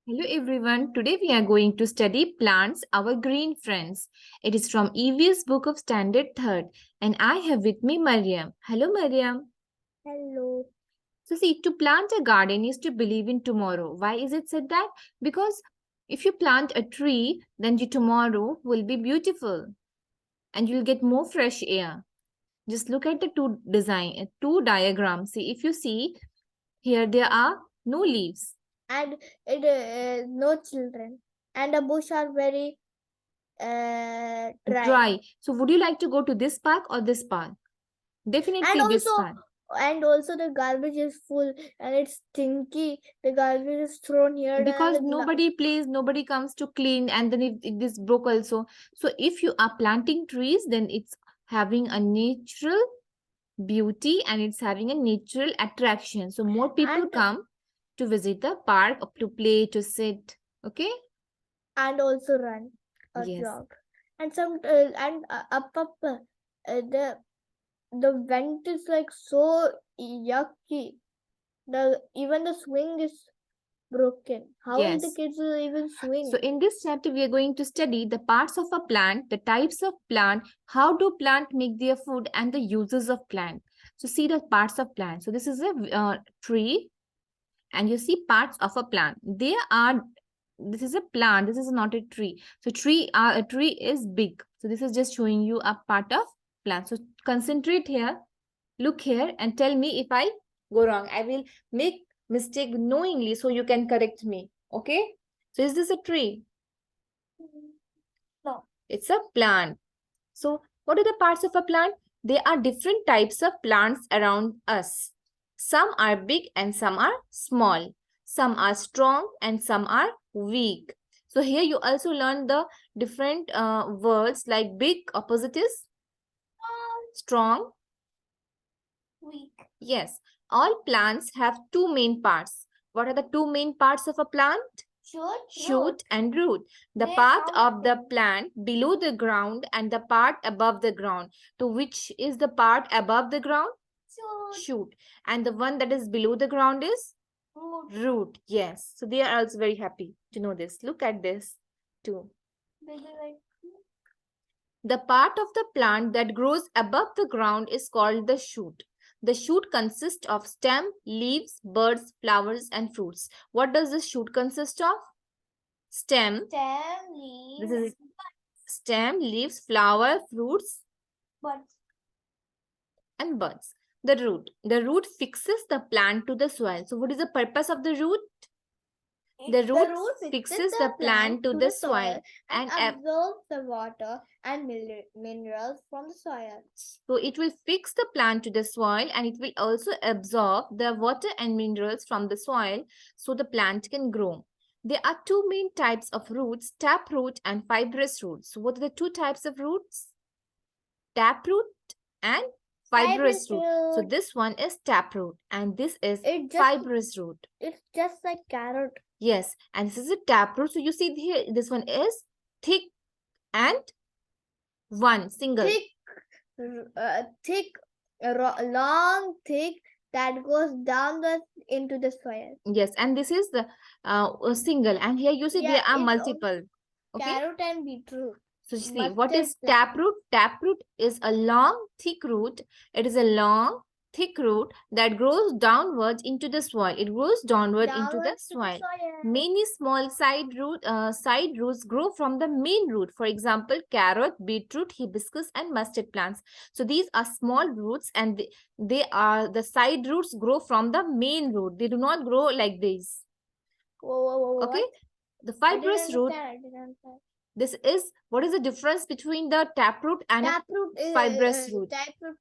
Hello everyone. Today we are going to study plants, our green friends. It is from EVS book of standard 3rd and I have with me Mariam. Hello Mariam. Hello. So see, to plant a garden is to believe in tomorrow. Why is it said that? Because if you plant a tree, then your tomorrow will be beautiful and you'll get more fresh air. Just look at the two diagrams. See, if you see here there are no leaves. And no children. And the bush are very dry. Dry. So would you like to go to this park or this park? Definitely And this also, park. the garbage is full and it's stinky. The garbage is thrown here Because and nobody plays, nobody comes to clean, and then it is broke also. So if you are planting trees, then it's having a natural beauty and it's having a natural attraction. So more people and come to visit the park, to play, to sit. Okay. and also run or Yes. jog. And the vent is like so yucky. Even the swing is broken. How will the Yes. kids even swing? So in this chapter, we are going to study the parts of a plant, the types of plant, how do plant make their food, and the uses of plant. So see the parts of plant. So this is a tree, and you see parts of a plant. This is a plant. This is not a tree. So a tree is big. So this is just showing you a part of plant. So concentrate here, look here, and tell me if I go wrong. I will make mistake knowingly, so you can correct me. Okay. So is this a tree? No. It's a plant. So what are the parts of a plant? There are different types of plants around us. Some are big and some are small. Some are strong and some are weak. So here you also learn the different words like big, opposite is strong. Weak. Yes, all plants have two main parts. What are the two main parts of a plant? Shoot and root. The part of the plant below the ground and the part above the ground. So which is the part above the ground? Shoot. And the one that is below the ground is? Root. Yes. So they are also very happy to know this. Look at this too. The part of the plant that grows above the ground is called the shoot. The shoot consists of stem, leaves, buds, flowers, and fruits. What does the shoot consist of? Stem. Leaves. This is stem, leaves, flower, fruits, Buds. and buds. The root. The root fixes the plant to the soil. So what is the purpose of the root? The root fixes the plant to the soil and and absorbs the water and minerals from the soil. so it will fix the plant to the soil and it will also absorb the water and minerals from the soil so the plant can grow. There are two main types of roots, taproot and fibrous roots. So what are the two types of roots? Taproot and fibrous root. So this one is taproot and this is fibrous root. It's just like carrot. Yes, and this is a taproot. So you see here, this one is thick and one single. Long, thick, that goes down into the soil. Yes, and this is the single. And here you see there are multiple. Okay. Carrot and beetroot. So see, what is taproot? Taproot is a long, thick root. It is a long, thick root that grows downwards into the soil. It grows downward into the soil. Many small side roots grow from the main root. For example, carrot, beetroot, hibiscus, and mustard plants. So these are small roots, and they are the side roots grow from the main root. They do not grow like this. Okay, the fibrous root. This is what is the difference between the taproot and fibrous root?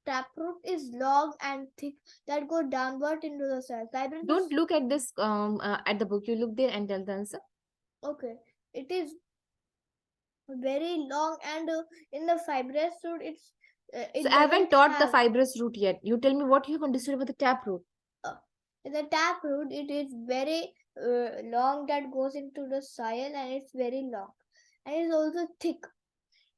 Taproot is long and thick that go downward into the soil. Don't look at this at the book. You look there and tell the answer. Okay, it is very long and in the fibrous root it's. So I haven't taught the fibrous root yet. You tell me what you have understood about the taproot. In the taproot, it is very long that goes into the soil and it's very long. And it's also thick.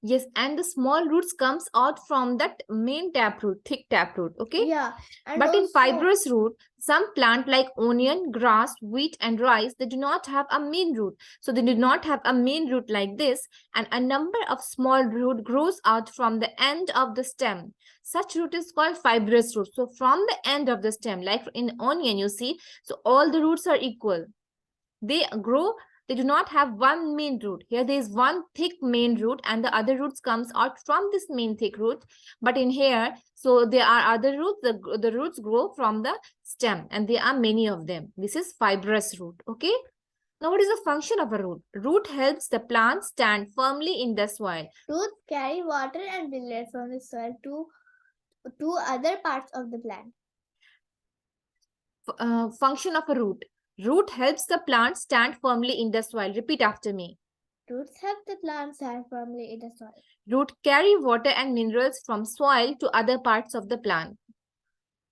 Yes, and the small roots comes out from that main taproot, thick taproot. Okay. Yeah. And But in also, fibrous root, some plant like onion, grass, wheat, and rice, they do not have a main root. So they do not have a main root like this, and a number of small root grows out from the end of the stem. Such root is called fibrous root. So from the end of the stem, like in onion, you see, so all the roots are equal. They grow, they do not have one main root. Here there is one thick main root and the other roots comes out from this main thick root. But in here, so there are other roots, the roots grow from the stem and there are many of them. This is fibrous root, okay? Now what is the function of a root? Root helps the plant stand firmly in the soil. Roots carry water and minerals from the soil to other parts of the plant. Function of a root. Root helps the plant stand firmly in the soil. Repeat after me. Roots help the plant stand firmly in the soil. Root carry water and minerals from soil to other parts of the plant.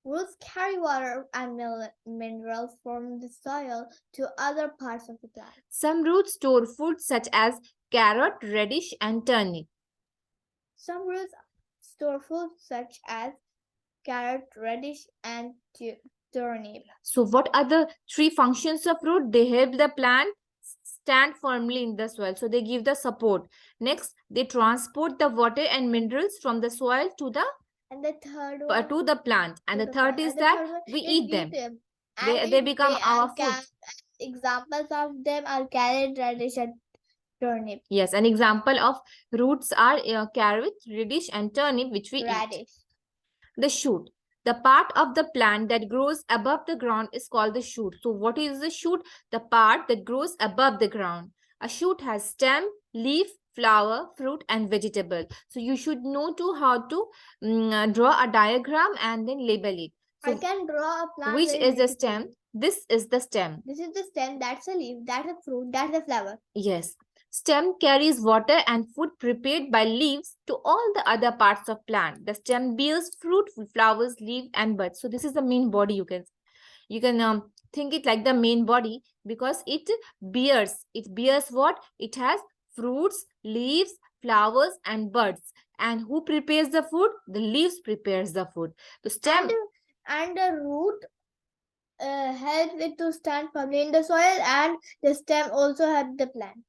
Roots carry water and minerals from the soil to other parts of the plant. Some roots store food such as carrot, radish, and turnip. Some roots store food such as carrot, radish, and turnip. So what are the three functions of root? They help the plant stand firmly in the soil. So they give the support. Next, they transport the water and minerals from the soil to the to the plant. And the third is that we eat them. They become our food. Examples of them are carrot, radish, and turnip. Yes, an example of roots are carrot, radish, and turnip, which we eat. The shoot. The part of the plant that grows above the ground is called the shoot. So what is the shoot? The part that grows above the ground. A shoot has stem, leaf, flower, fruit, and vegetable. So you should know too how to draw a diagram and then label it. So I can draw a plant. Which is the stem? This is the stem. This is the stem. That's a leaf. That's a fruit. That's a flower. Yes. Stem carries water and food prepared by leaves to all the other parts of plant. The stem bears fruit, flowers, leaf, and buds. So this is the main body. You can think it like the main body because it bears. It bears what? It has fruits, leaves, flowers, and buds. And who prepares the food? The leaves prepares the food. The stem and the root helps it to stand firmly in the soil, and the stem also helps the plant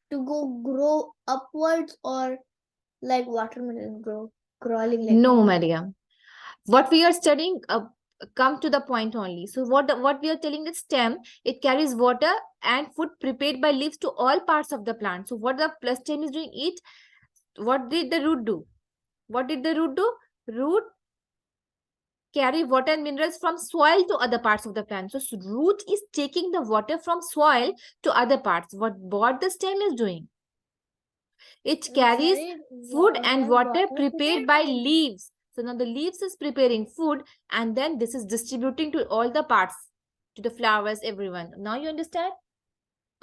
to grow upwards, or like watermelon crawling like no, Maria. What we are studying come to the point only. So what we are telling the stem, it carries water and food prepared by leaves to all parts of the plant. So what the stem is doing, what did the root do? What did the root do? Root carry water and minerals from soil to other parts of the plant. So root is taking the water from soil to other parts. What the stem is doing? It carries food and water prepared by leaves. So now the leaves is preparing food and then this is distributing to all the parts, to the flowers, everyone. Now you understand?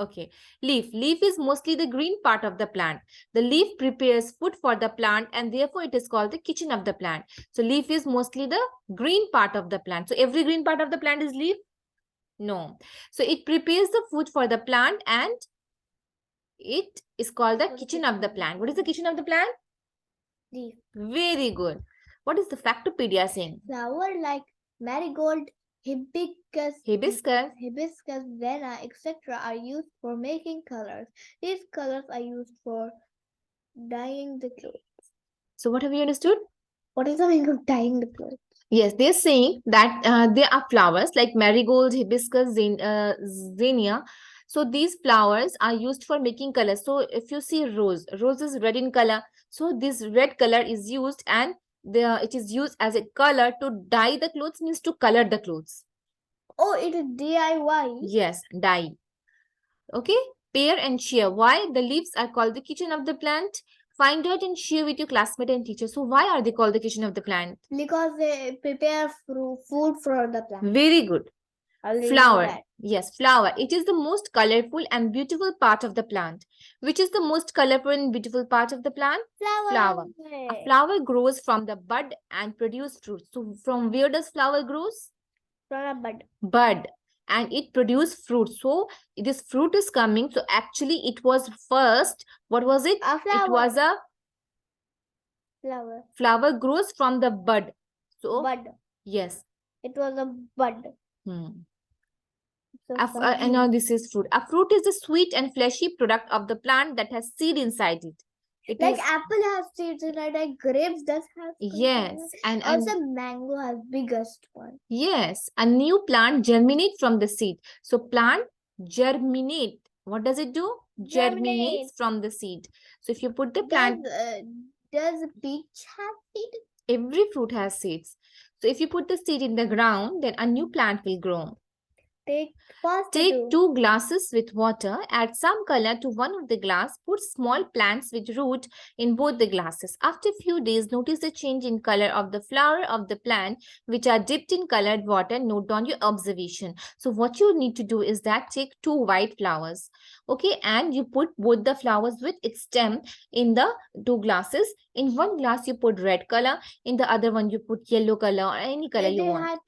Okay. Leaf. Leaf is mostly the green part of the plant. The leaf prepares food for the plant and therefore it is called the kitchen of the plant. So leaf is mostly the green part of the plant. So every green part of the plant is leaf? No. So it prepares the food for the plant and it is called the kitchen of the plant. What is the kitchen of the plant? Leaf. Very good. What is the Factopedia saying? Flower like marigold, hibiscus, vena, etc. are used for making colors. These colors are used for dyeing the clothes. So what have you understood? What is the meaning of dyeing the clothes? Yes, they're saying that there are flowers like marigold, hibiscus, zinnia. So these flowers are used for making colors. So if you see rose is red in color. So this red color is used and it is used as a color to dye the clothes, means to color the clothes. Oh, it is DIY. Yes, dye. Okay, pear and share. Why the leaves are called the kitchen of the plant? Find out and share with your classmate and teacher. So why are they called the kitchen of the plant? Because they prepare food for the plant. Very good. Flower. Yes, flower. It is the most colorful and beautiful part of the plant. Which is the most colorful and beautiful part of the plant? Flower. A flower grows from the bud and produce fruit. So from where does flower grows? From a bud. Bud. And it produces fruit. So this fruit is coming. So actually it was first, what was it? A flower. It was a Flower. Flower grows from the bud. So, Bud. yes. It was a bud. So And now this is fruit. A fruit is the sweet and fleshy product of the plant that has seed inside it. It like is, apple has seeds in it, like grapes does have seeds in yes, it. and Also mango has biggest one. yes, a new plant germinates from the seed. So plant germinate. What does it do? Germinates from the seed. So if you put the plant, Does peach have seed? every fruit has seeds. So if you put the seed in the ground, then a new plant will grow. Take 2 glasses with water, add some color to one of the glass, put small plants with root in both the glasses. After a few days, notice the change in color of the flower of the plant which are dipped in colored water. Note down your observation. So what you need to do is that take 2 white flowers, okay, and you put both the flowers with its stem in the 2 glasses. In one glass you put red color, in the other one you put yellow color or any color you want.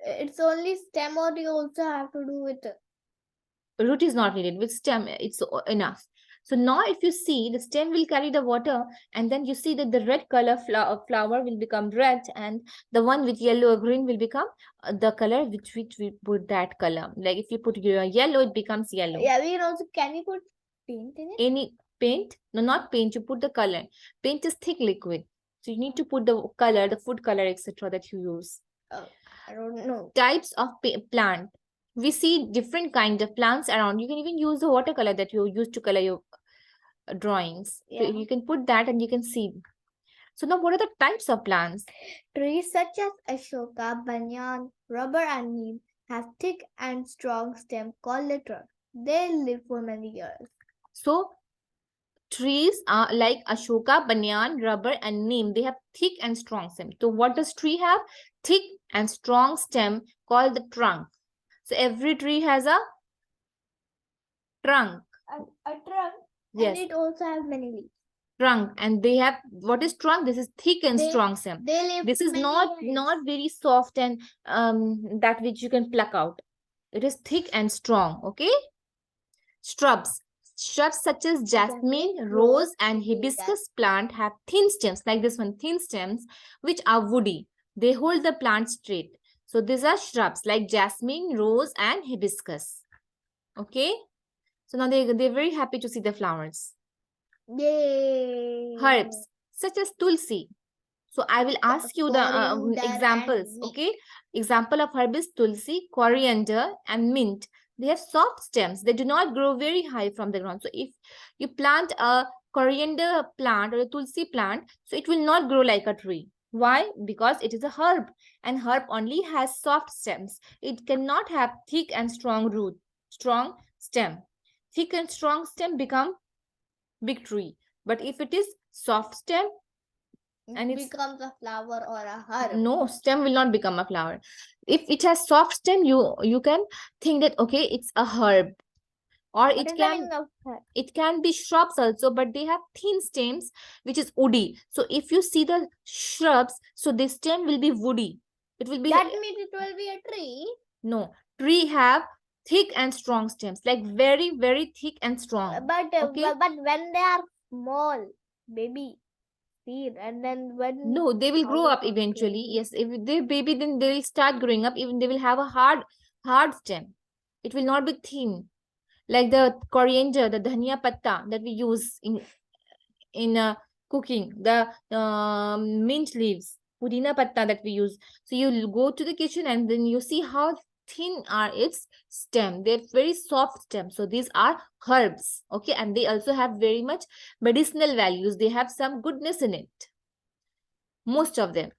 It's only stem, or you also have to do with root is not needed. With stem it's enough. So now if you see, the stem will carry the water, and then you see that the red color flower will become red, and the one with yellow or green will become the color which we put that color. Like if you put yellow, it becomes yellow. Yeah, we also, can we put paint in it? Any paint? No, not paint. You put the color. Paint is thick liquid, so you need to put the color, the food color, etc. that you use. I don't know. Types of plant. We see different kinds of plants around. You can even use the watercolor that you use to color your drawings. Yeah. So you can put that and you can see. So now what are the types of plants? Trees such as Ashoka, Banyan, rubber and neem have thick and strong stem called the trunk. They live for many years. So trees are like Ashoka, Banyan, rubber and neem. They have thick and strong stem. So what does tree have? Thick and strong stem called the trunk. So every tree has a trunk. A trunk. Yes. And it also has many leaves. Trunk, and they have, what is trunk? This is thick and strong stem. They live This is not very soft and that which you can pluck out. It is thick and strong. Okay. Shrubs such as jasmine, rose and hibiscus plant have thin stems, like this one, thin stems which are woody. They hold the plant straight. So these are shrubs like jasmine, rose and hibiscus. Okay. So now they're very happy to see the flowers. Yay. Herbs such as tulsi. So I will ask you the examples. Okay. Example of herb is tulsi, coriander and mint. They have soft stems. They do not grow very high from the ground. So if you plant a coriander plant or a tulsi plant, so it will not grow like a tree. Why? Because it is a herb, and herb only has soft stems. It cannot have thick and strong root, strong stem. Thick and strong stem become big tree. But if it is soft stem, and it becomes a flower or a herb. No, stem will not become a flower. If it has soft stem, you can think that okay, it's a herb. Or it can be shrubs also, but they have thin stems which is woody. So if you see the shrubs, so the stem will be woody. It will be, that means it will be a tree. No, tree have thick and strong stems, like very thick and strong. But when they are small, baby seed, and then when no, they will grow up eventually. Yes, if they baby, then they will start growing up. Even they will have a hard stem. It will not be thin, like the coriander, the dhania patta that we use in cooking. The mint leaves, pudina patta that we use. So you go to the kitchen and then you see how thin are its stem. They're very soft stem. So these are herbs. Okay, and they also have very much medicinal values. They have some goodness in it. Most of them.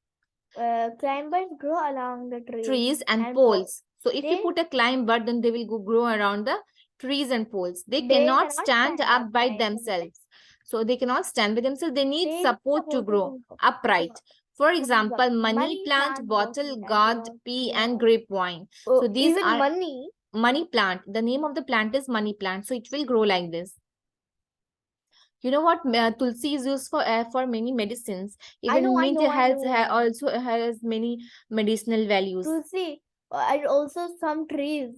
Climbers grow along the trees and poles. So if you put a climber, then they will grow around the trees and poles. They cannot stand up by themselves. So they cannot stand by themselves. They need support to grow upright. For example, money plant, bottle, gourd, pea, and grapevine. So these are money plant. The name of the plant is money plant. So it will grow like this. You know what? Tulsi is used for many medicines. Even mint also has many medicinal values. Tulsi, and also some trees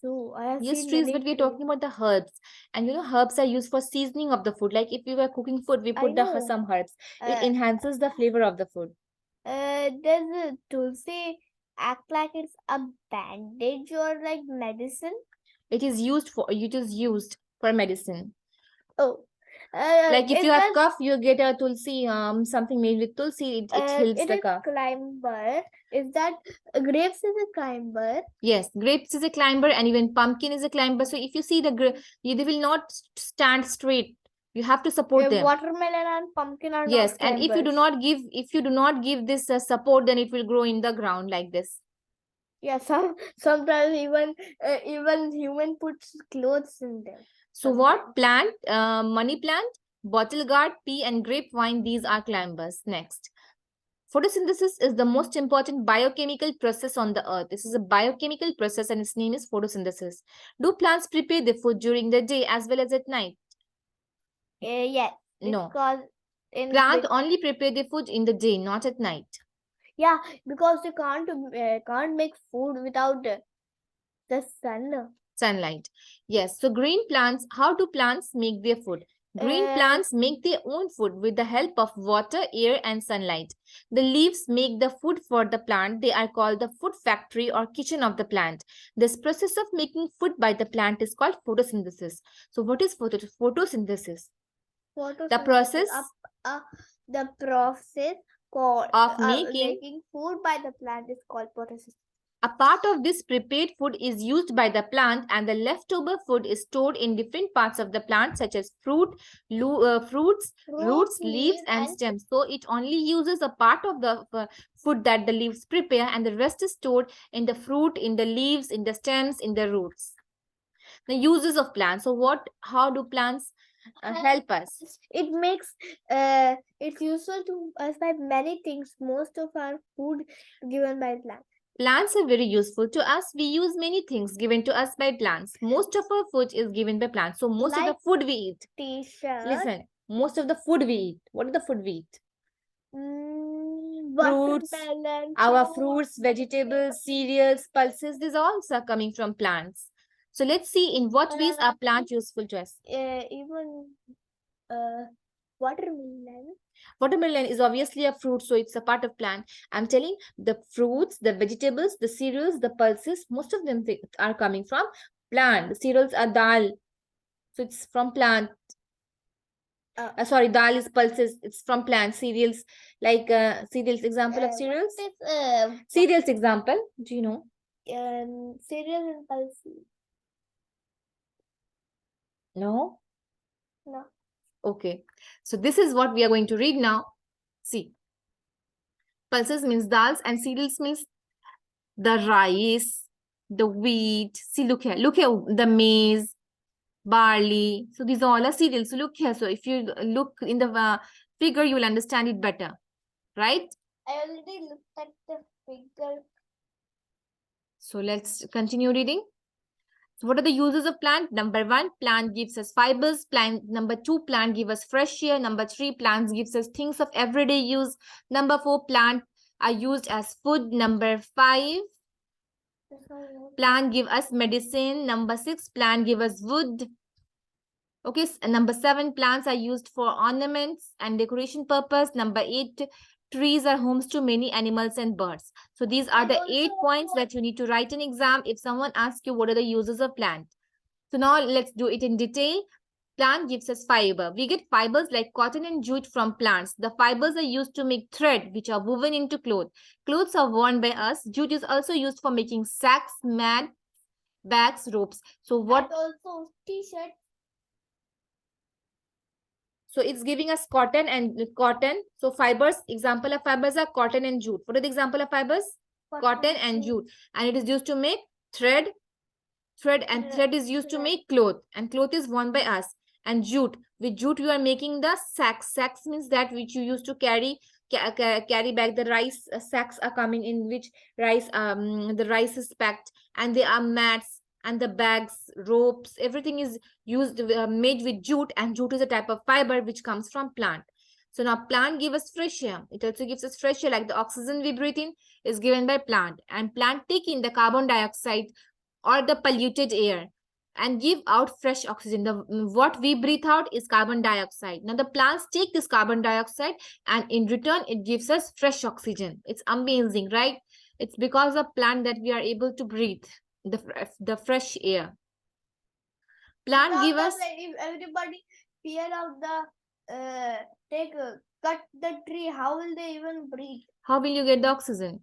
true. I have Yes, seen trees, many but we're trees. talking about the herbs. And herbs are used for seasoning of the food. Like if we were cooking food, we I put know. some herbs. It Uh, enhances the flavor of the food. does tulsi act like it's a bandage or like medicine? It is used for medicine. Oh, Like if is you have that cough, you get a tulsi, something made with tulsi, it helps it the is cough. climber? Is that grapes is a climber? Yes, grapes is a climber, and even pumpkin is a climber. So if you see they will not stand straight. You have to support them. Watermelon and pumpkin are Yes, not and climbers. if you do not give this support, then it will grow in the ground like this. Yeah, sometimes even human puts clothes in them. So what plant? Money plant, bottle gourd, pea, and grapevine. These are climbers. Next. Photosynthesis is the most important biochemical process on the earth. This is a biochemical process and its name is photosynthesis. Do plants prepare their food during the day as well as at night? Yes, No. because Plants only prepare their food in the day, not at night. yeah, because they can't make food without the sun. Sunlight. Yes. So green plants, how do plants make their food? Green plants make their own food with the help of water, air, and sunlight. The leaves make the food for the plant. They are called the food factory or kitchen of the plant. This process of making food by the plant is called photosynthesis. So what is photosynthesis? The process the process called of making making food by the plant is called photosynthesis. a part of this prepared food is used by the plant and the leftover food is stored in different parts of the plant such as fruits, roots, leaves and stems. So it only uses a part of the food that the leaves prepare and the rest is stored in the fruit, in the leaves, in the stems, in the roots. The uses of plants. So how do plants help us? It makes it's useful to us by many things. Most of our food given by plants. Plants are very useful to us. We use many things given to us by plants. Most of our food is given by plants. So most of the food we eat. T-shirt. Listen, most of the food we eat. What is the food we eat? Fruits, our fruits, vegetables, cereals, pulses. These all are coming from plants. So let's see in what ways are plants useful to us. Even watermelon. Watermelon is obviously a fruit, so it's a part of plant. I'm telling the fruits, the vegetables, the cereals, the pulses, most of them are coming from plant. The cereals are dal, so it's from plant. Sorry, dal is pulses. It's from plant. Cereals, like cereals. Example of cereals. Cereals example. Do you know? Cereals and pulses. No. No. Okay. So this is what we are going to read now. See. Pulses means dals and cereals means the rice, the wheat. See, look here. Look here. The maize, barley. So these all are cereals. So look here. So if you look in the figure, you will understand it better. Right? I already looked at the figure. So let's continue reading. So what are the uses of plant? Number 1, plant gives us fibers. Number 2, plant gives us fresh air. Number 3, plants gives us things of everyday use. Number 4, plant are used as food. Number 5, plant give us medicine. Number 6, plant give us wood. Okay, number 7, plants are used for ornaments and decoration purpose. Number 8, trees are homes to many animals and birds. So these are the 8 points that you need to write in exam if someone asks you what are the uses of plant. So now let's do it in detail. Plant gives us fiber. We get fibers like cotton and jute from plants. The fibers are used to make thread, which are woven into clothes. Clothes are worn by us. Jute is also used for making sacks, mats, bags, ropes. So what? And also t-shirt. So it's giving us cotton and cotton. So fibers, example of fibers are cotton and jute. What are the example of fibers? Cotton and jute. And it is used to make thread. Thread is used to make cloth. And cloth is worn by us. And jute. With jute, you are making the sacks. Sacks means that which you used to carry back the rice. Sacks are coming in which the rice is packed. And there are mats and the bags, ropes, everything is used made with jute, and jute is a type of fiber which comes from plant. So now plant give us fresh air. It also gives us fresh air, like the oxygen we breathe in is given by plant, and plant take in the carbon dioxide or the polluted air and give out fresh oxygen. What we breathe out is carbon dioxide. Now the plants take this carbon dioxide and in return it gives us fresh oxygen. It's amazing, right? It's because of plant that we are able to breathe the fresh air. Plant give us. If everybody fear of the cut the tree, how will they even breathe? How will you get the oxygen?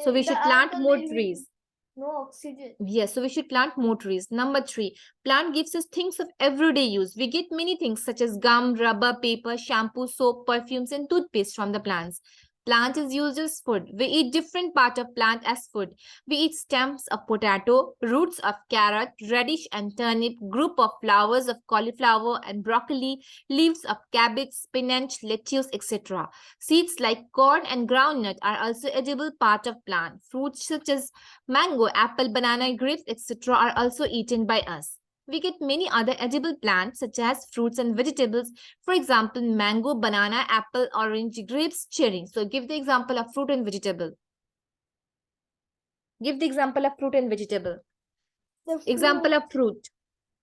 So we should plant more trees. No oxygen. Yes, so we should plant more trees. Number 3, plant gives us things of everyday use. We get many things such as gum, rubber, paper, shampoo, soap, perfumes, and toothpaste from the plants. Plant is used as food. We eat different part of plant as food. We eat stems of potato, roots of carrot, radish and turnip, group of flowers of cauliflower and broccoli, leaves of cabbage, spinach, lettuce, etc. Seeds like corn and groundnut are also edible part of plant. Fruits such as mango, apple, banana, grapes, etc. are also eaten by us. We get many other edible plants such as fruits and vegetables. For example, mango, banana, apple, orange, grapes, cherry. So give the example of fruit and vegetable. Give the example of fruit and vegetable. Example of fruit.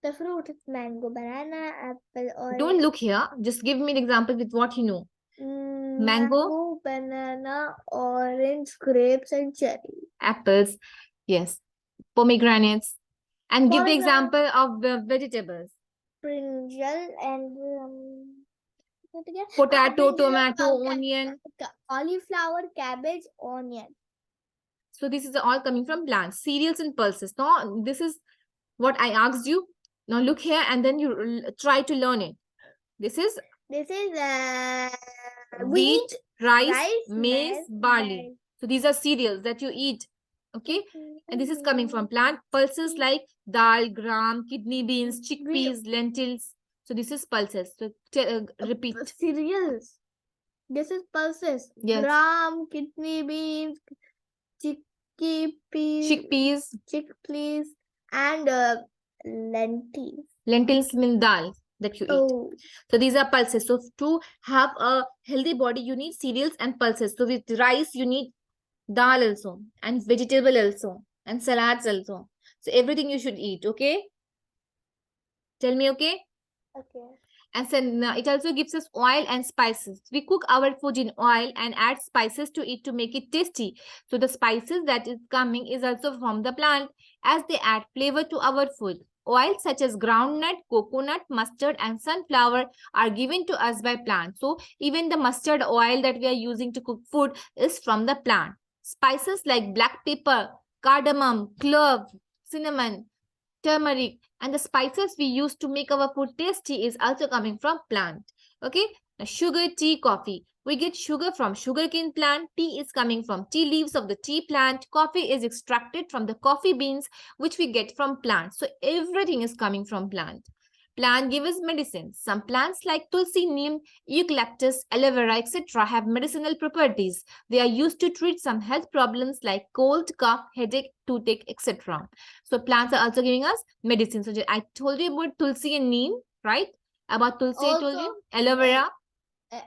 The fruit is mango, banana, apple, orange. Don't look here. Just give me the example with what you know. Mango, banana, orange, grapes, and cherry. Apples. Yes. Pomegranates. And give the example of the vegetables. Brinjal and potato, tomato, onion. Cauliflower, cabbage, onion. So this is all coming from plants. Cereals and pulses. Now this is what I asked you. Now look here and then you try to learn it. This is wheat, rice, maize, barley. So these are cereals that you eat. Okay, and this is coming from plant. Pulses like dal, gram, kidney beans, chickpeas, lentils. So this is pulses. So repeat. Cereals. This is pulses. Yes. Gram, kidney beans, chickpeas, and lentils. Lentils mean dal that you eat. So these are pulses. So to have a healthy body, you need cereals and pulses. So with rice, you need dal also and vegetable also and salads also. So everything you should eat, okay? Tell me, okay? Okay. And then it also gives us oil and spices. We cook our food in oil and add spices to it to make it tasty. So the spices that is coming is also from the plant as they add flavor to our food. Oils such as groundnut, coconut, mustard, and sunflower are given to us by plants. So even the mustard oil that we are using to cook food is from the plant. Spices like black pepper, cardamom, clove, cinnamon, turmeric, and the spices we use to make our food tasty is also coming from plant. Okay, now sugar, tea, coffee. We get sugar from sugarcane plant. Tea is coming from tea leaves of the tea plant. Coffee is extracted from the coffee beans, which we get from plants. So everything is coming from plant. Plant give us medicine. Some plants like tulsi, neem, eucalyptus, aloe vera, etc. have medicinal properties. They are used to treat some health problems like cold, cough, headache, toothache, etc. So plants are also giving us medicine. So I told you about tulsi and neem, right? About tulsi, I told you. Aloe vera.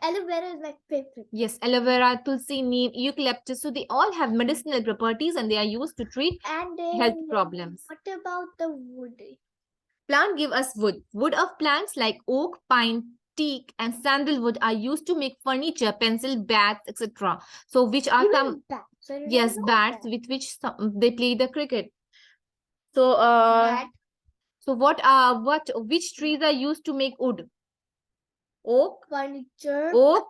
Aloe vera is my favorite. Yes, aloe vera, tulsi, neem, eucalyptus. So they all have medicinal properties and they are used to treat health problems. What about the wood? Plant give us wood. Wood of plants like oak, pine, teak, and sandalwood are used to make furniture, pencil, bats, etc. So which are some yes, bats with which they play the cricket. So which trees are used to make wood? Oak, furniture, oak,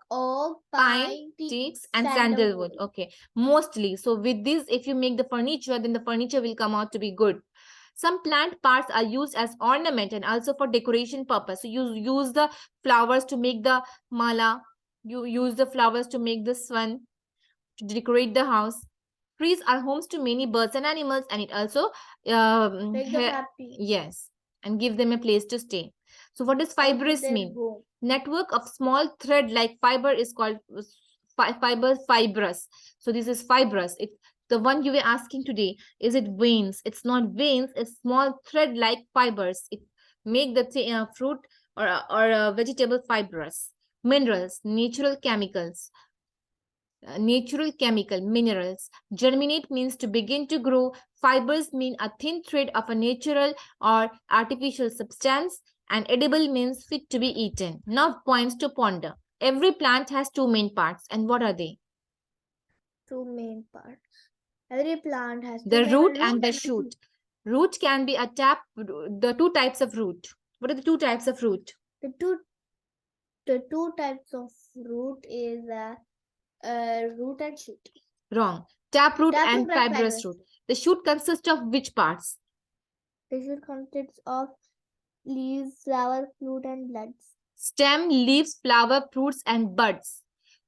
pine, teak, and sandalwood. Okay, mostly. So with this, if you make the furniture, then the furniture will come out to be good. Some plant parts are used as ornament and also for decoration purpose. So you use the flowers to make the mala. You use the flowers to make the swan, to decorate the house. Trees are homes to many birds and animals, and it also make them happy. Yes, and give them a place to stay. So what does fibrous mean? Network of small thread like fiber is called fibrous. So this is fibrous. It the one you were asking today, is it veins? It's not veins, it's small thread-like fibers. It make the fruit or vegetable fibrous. Minerals, natural chemicals. natural chemical, minerals. Germinate means to begin to grow. Fibers mean a thin thread of a natural or artificial substance. And edible means fit to be eaten. Now points to ponder. Every plant has two main parts. And what are they? Two main parts. Every plant has two The main root parts. and the shoot. Root can be a the two types of root. What are the two types of root? The two types of root is root and shoot. Wrong. Taproot and Taproot and fibrous fibrous. root. The shoot consists of which parts? The shoot consists of leaves, flower, fruit, and buds. Stem, leaves, flower, fruits, and buds.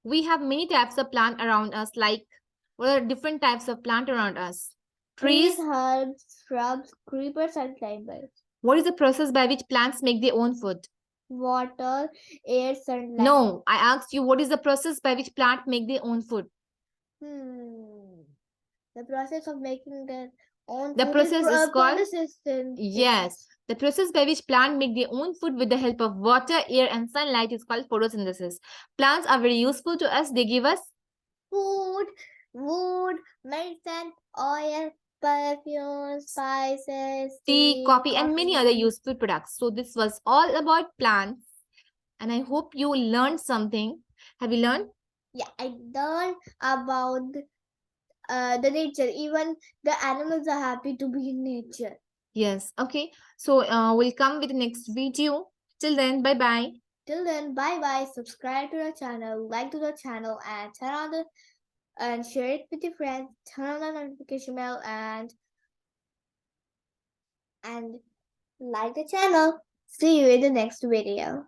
We have many types of plant around us. Like, what are different types of plant around us? Trees, herbs, shrubs, creepers, and climbers. What is the process by which plants make their own food? Water, air, sunlight. No, I asked you, what is the process by which plant make their own food? The process of making their own The food process is called photosynthesis. yes. The process by which plant make their own food with the help of water, air, and sunlight is called photosynthesis. Plants are very useful to us. They give us Food, wood, medicine, oil, perfume, spices, tea, coffee, and many other useful products. So this was all about plants, and I hope you learned something. Have you learned? Yeah, I learned about the nature. Even the animals are happy to be in nature. Yes. Okay. So we'll come with the next video. Till then, bye bye. Till then, bye bye. Subscribe to the channel, like to the channel, and turn on the and share it with your friends. Turn on the notification bell and like the channel. See you in the next video.